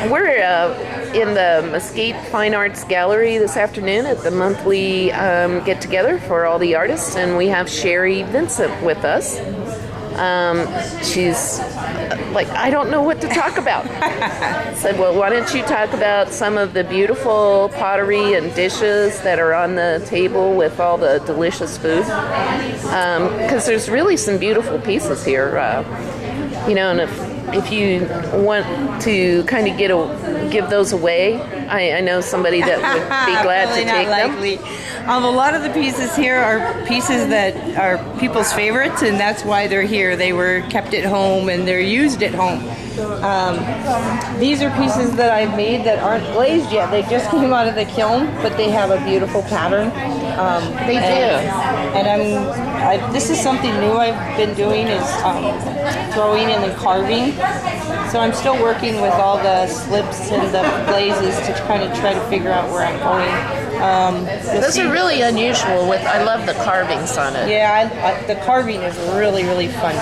We're in the Mesquite Fine Arts Gallery this afternoon at the monthly get-together for all the artists, and we have Sherry Vincent with us. She's like, I don't know what to talk about. Said, well, why don't you talk about some of the beautiful pottery and dishes that are on the table with all the delicious food? Because there's really some beautiful pieces here. And if you want to kind of give those away, I know somebody that would be glad to take them. A lot of the pieces here are pieces that are people's favorites, and that's why they're here. They were kept at home and they're used at home. These are pieces that I've made that aren't glazed yet. They just came out of the kiln, but they have a beautiful pattern. They do. And this is something new I've been doing, is throwing and then carving. So I'm still working with all the slips and the glazes to kind of try to figure out where I'm going. Those are really unusual. I love the carvings on it. Yeah, the carving is really, really fun.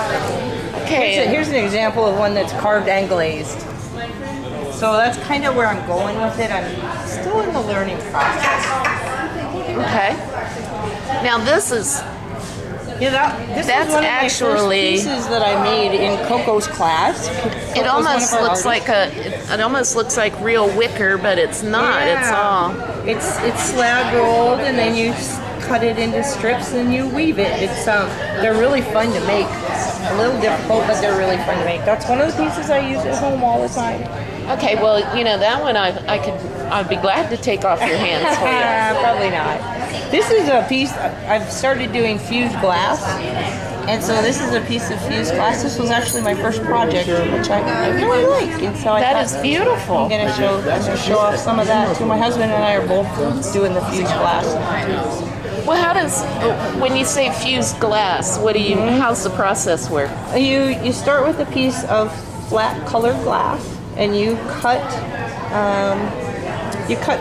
Okay. Here's an example of one that's carved and glazed. So that's kind of where I'm going with it. I'm still in the learning process. Okay. Now this is. This that's is one of actually my first pieces that I made in Coco's class. It almost looks like it almost looks like real wicker, but it's not. Yeah. It's slab rolled, and then you cut it into strips and you weave it. They're really fun to make. A little difficult, but they're really fun to make. That's one of the pieces I use at home all the time. Okay, well, that one I'd be glad to take off your hands for you. Probably not. This is a piece, I've started doing fused glass, and so this is a piece of fused glass. This was actually my first project, which I really like, and so that is beautiful. I'm going to show off some of that too. My husband and I are both doing the fused glass. Well, when you say fused glass, how's the process work? You start with a piece of flat colored glass, and you cut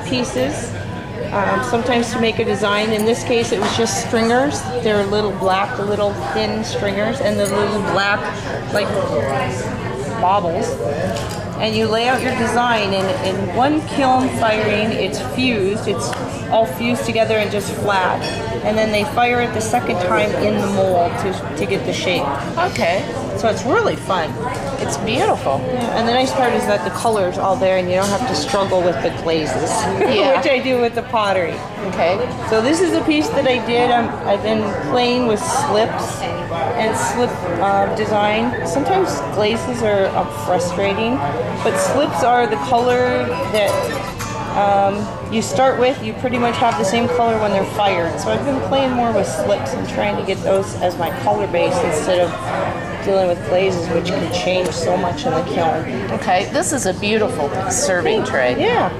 pieces. Sometimes to make a design. In this case, it was just stringers. They're little thin stringers, and the little black, like baubles. And you lay out your design, and in one kiln firing, it's fused. It's all fused together and just flat. And then they fire it the second time in the mold to get the shape. Okay. So it's really fun. It's beautiful. Yeah, and the nice part is that the color's all there, and you don't have to struggle with the glazes, which I do with the pottery. Okay. So this is a piece that I did. I've been playing with slips and slip design. Sometimes glazes are frustrating, but slips are the color that you start with. You pretty much have the same color when they're fired. So I've been playing more with slips and trying to get those as my color base instead of dealing with glazes, which can change so much in the kiln. Okay, this is a beautiful serving tray. Yeah.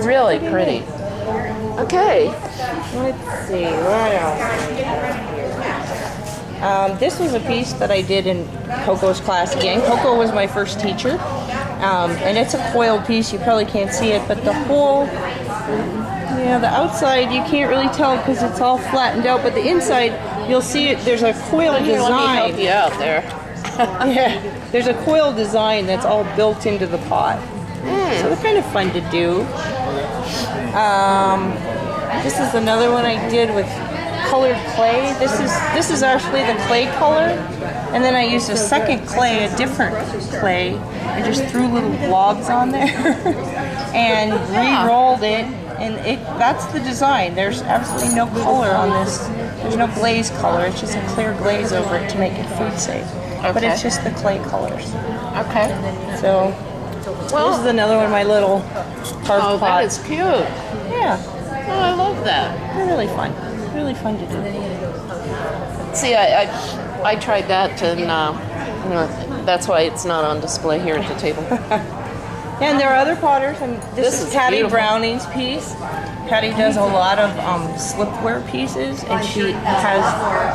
Really pretty. Okay. Let's see, what else? This was a piece that I did in Coco's class again. Coco was my first teacher. And it's a coiled piece. You probably can't see it, but the outside you can't really tell because it's all flattened out, but the inside you'll see it. There's a coiled design. Let me help you out there. Yeah, there's a coiled design that's all built into the pot. So they're kind of fun to do. This is another one I did with colored clay. This is actually the clay color, and then I used a second clay, a different clay, and just threw little blobs on there and re-rolled it, and that's the design. There's absolutely no color on this. There's no glaze color. It's just a clear glaze over it to make it food safe. Okay. But it's just the clay colors. Okay. So this is another one of my little carved pots. That is cute. Yeah. Oh, I love that. They're really fun. Really fun to do. See, I tried that, and that's why it's not on display here at the table. And there are other potters, and this is Patty beautiful. Browning's piece. Patty does a lot of slipware pieces, and she has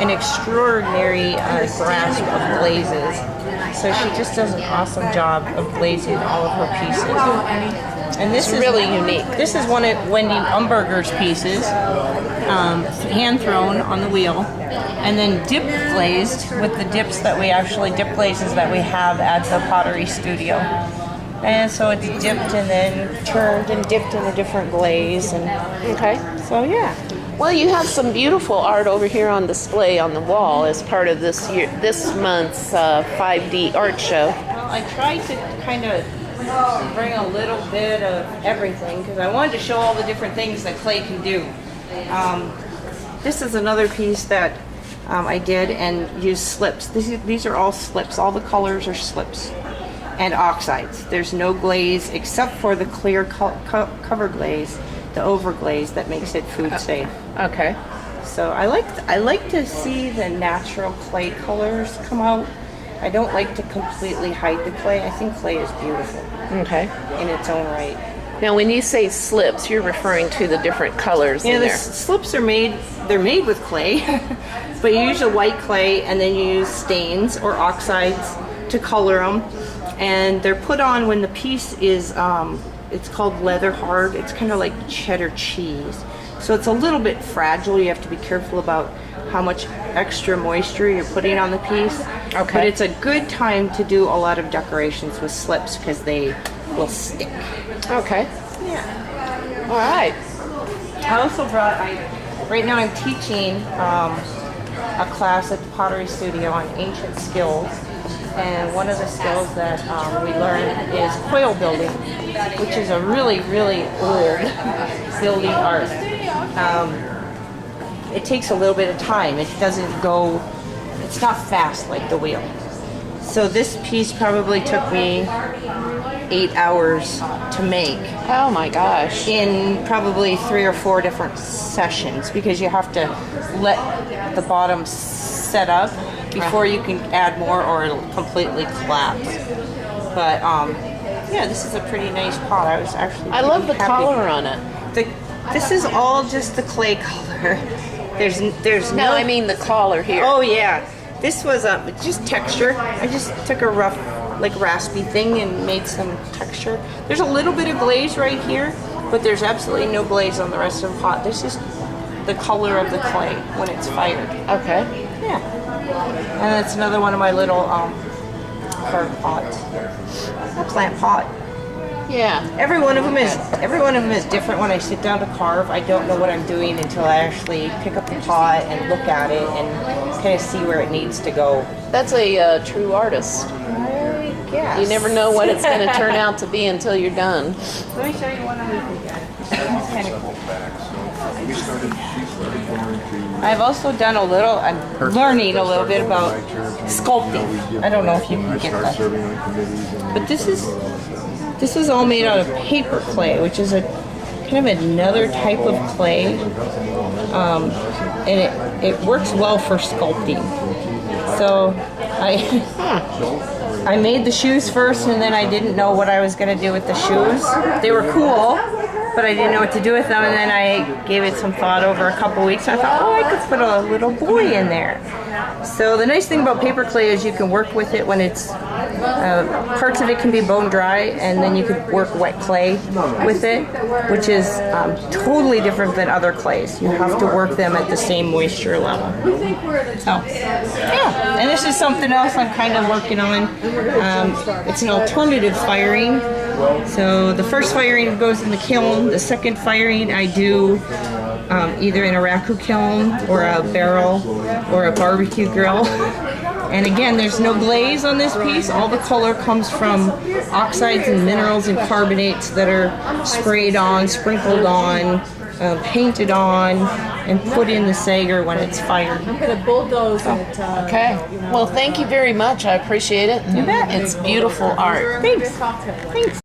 an extraordinary grasp of glazes. So she just does an awesome job of glazing all of her pieces. And this is really unique. This is one of Wendy Umberger's pieces, hand thrown on the wheel, and then dip glazed with the dips that we actually dip glazes that we have at the pottery studio. And so it's dipped and then turned and dipped in a different glaze. And Okay. so, yeah. Well, you have some beautiful art over here on display on the wall as part of this month's 5D art show. Well, I tried to kind of bring a little bit of everything because I wanted to show all the different things that clay can do. This is another piece that I did and used slips. These are all slips. All the colors are slips and oxides. There's no glaze except for the clear cover glaze, the overglaze that makes it food safe. Okay. So I like to see the natural clay colors come out. I don't like to completely hide the clay. I think clay is beautiful Okay. in its own right. Now, when you say slips, you're referring to the different colors Yeah, in the there. slips are made with clay, but you use a white clay and then you use stains or oxides to color them. And they're put on when the piece is, it's called leather hard. It's kind of like cheddar cheese. So it's a little bit fragile. You have to be careful about how much extra moisture you're putting on the piece. Okay. But it's a good time to do a lot of decorations with slips because they will stick. Okay. Yeah. All right. I also brought, right now I'm teaching a class at the Pottery Studio on ancient skills. And one of the skills that we learn is coil building, which is a really, really old building art. It takes a little bit of time. It doesn't go, it's not fast like the wheel. So this piece probably took me 8 hours to make Oh my gosh. in probably 3 or 4 different sessions because you have to let the bottom set up before you can add more or it'll completely collapse. But yeah, this is a pretty nice pot. I was actually I love the happy. color on it. This is all just the clay color. There's No, I mean the collar here. Oh yeah, this was just texture. I just took a rough, like raspy thing and made some texture. There's a little bit of glaze right here, but there's absolutely no glaze on the rest of the pot. This is the color of the clay when it's fired. Okay. Yeah, and that's another one of my little carved pots. A plant pot. Yeah. Every one of them is different. When I sit down to carve, I don't know what I'm doing until I actually pick up the pot and look at it and kind of see where it needs to go. That's a true artist. I guess. You never know what it's going to turn out to be until you're done. Let me show you one of these again. It's kind of cool. I've also done a little, I'm learning a little bit about sculpting. I don't know if you can get that. But this is all made out of paper clay, which is a kind of another type of clay. And it works well for sculpting. So I made the shoes first and then I didn't know what I was going to do with the shoes. They were cool, but I didn't know what to do with them, and then I gave it some thought over a couple weeks. I thought, oh, I could put a little boy in there. So the nice thing about paper clay is you can work with it when it's, parts of it can be bone dry, and then you could work wet clay with it, which is totally different than other clays. You have to work them at the same moisture level. So, yeah, and this is something else I'm kind of working on. It's an alternative firing. So the first firing goes in the kiln. The second firing I do either in a raku kiln or a barrel or a barbecue grill. And again, there's no glaze on this piece. All the color comes from oxides and minerals and carbonates that are sprayed on, sprinkled on, painted on, and put in the Sager when it's fired. I'm going to bulldoze it. Okay. Well, thank you very much. I appreciate it. You bet. It's beautiful art. Thanks. Cocktail. Thanks.